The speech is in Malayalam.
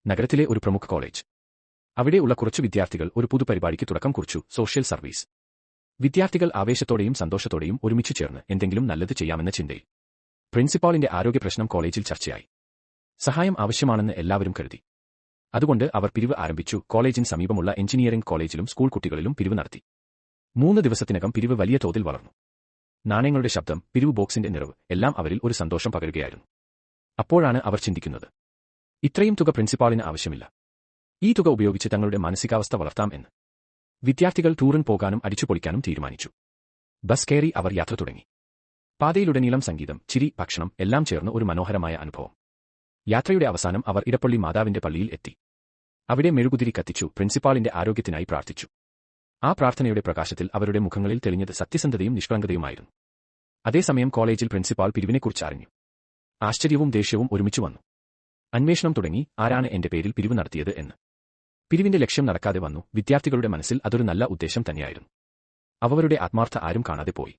നഗരത്തിലെ ഒരു പ്രമുഖ കോളേജ്. അവിടെയുള്ള കുറച്ചു വിദ്യാർത്ഥികൾ ഒരു പുതുപരിപാടിക്ക് തുടക്കം കുറിച്ചു, സോഷ്യൽ സർവീസ്. വിദ്യാർത്ഥികൾ ആവേശത്തോടെയും സന്തോഷത്തോടെയും ഒരുമിച്ചു ചേർന്ന് എന്തെങ്കിലും നല്ലത് ചെയ്യാമെന്ന ചിന്തയിൽ. പ്രിൻസിപ്പാളിന്റെ ആരോഗ്യപ്രശ്നം കോളേജിൽ ചർച്ചയായി. സഹായം ആവശ്യമാണെന്ന് എല്ലാവരും കരുതി. അതുകൊണ്ട് അവർ പിരിവ് ആരംഭിച്ചു. കോളേജിന് സമീപമുള്ള എഞ്ചിനീയറിംഗ് കോളേജിലും സ്കൂൾ കുട്ടികളിലും പിരിവ് നടത്തി. 3 ദിവസത്തിനകം പിരിവ് വലിയ തോതിൽ വളർന്നു. നാണയങ്ങളുടെ ശബ്ദം, പിരിവ് ബോക്സിന്റെ നിറവ് എല്ലാം അവരിൽ ഒരു സന്തോഷം പകരുകയായിരുന്നു. അപ്പോഴാണ് അവർ ചിന്തിക്കുന്നത്, ഇത്രയും തുക പ്രിൻസിപ്പാളിന് ആവശ്യമില്ല. ഈ തുക ഉപയോഗിച്ച് തങ്ങളുടെ മാനസികാവസ്ഥ വളർത്താം എന്ന്. വിദ്യാർത്ഥികൾ ടൂറിന് പോകാനും അടിച്ചുപൊളിക്കാനും തീരുമാനിച്ചു. ബസ് കയറി അവർ യാത്ര തുടങ്ങി. പാതയിലുടനീളം സംഗീതം, ചിരി, ഭക്ഷണം എല്ലാം ചേർന്ന് ഒരു മനോഹരമായ അനുഭവം. യാത്രയുടെ അവസാനം അവർ ഇടപ്പള്ളി മാതാവിന്റെ പള്ളിയിൽ എത്തി. അവിടെ മെഴുകുതിരി കത്തിച്ചു, പ്രിൻസിപ്പാളിന്റെ ആരോഗ്യത്തിനായി പ്രാർത്ഥിച്ചു. ആ പ്രാർത്ഥനയുടെ പ്രകാശത്തിൽ അവരുടെ മുഖങ്ങളിൽ തെളിഞ്ഞത് സത്യസന്ധതയും നിഷ്കളങ്കതയുമായിരുന്നു. അതേസമയം കോളേജിൽ പ്രിൻസിപ്പാൾ പിരിവിനെക്കുറിച്ച് അറിഞ്ഞു. ആശ്ചര്യവും ദേഷ്യവും ഒരുമിച്ചു വന്നു. അന്വേഷണം തുടങ്ങി, ആരാണ് എന്റെ പേരിൽ പിരിവ് നടത്തിയത് എന്ന്. പിരിവിന്റെ ലക്ഷ്യം നടക്കാതെ വന്നു. വിദ്യാർത്ഥികളുടെ മനസ്സിൽ അതൊരു നല്ല ഉദ്ദേശം തന്നെയായിരുന്നു. അവരുടെ ആത്മാർത്ഥ ആരും കാണാതെ പോയി.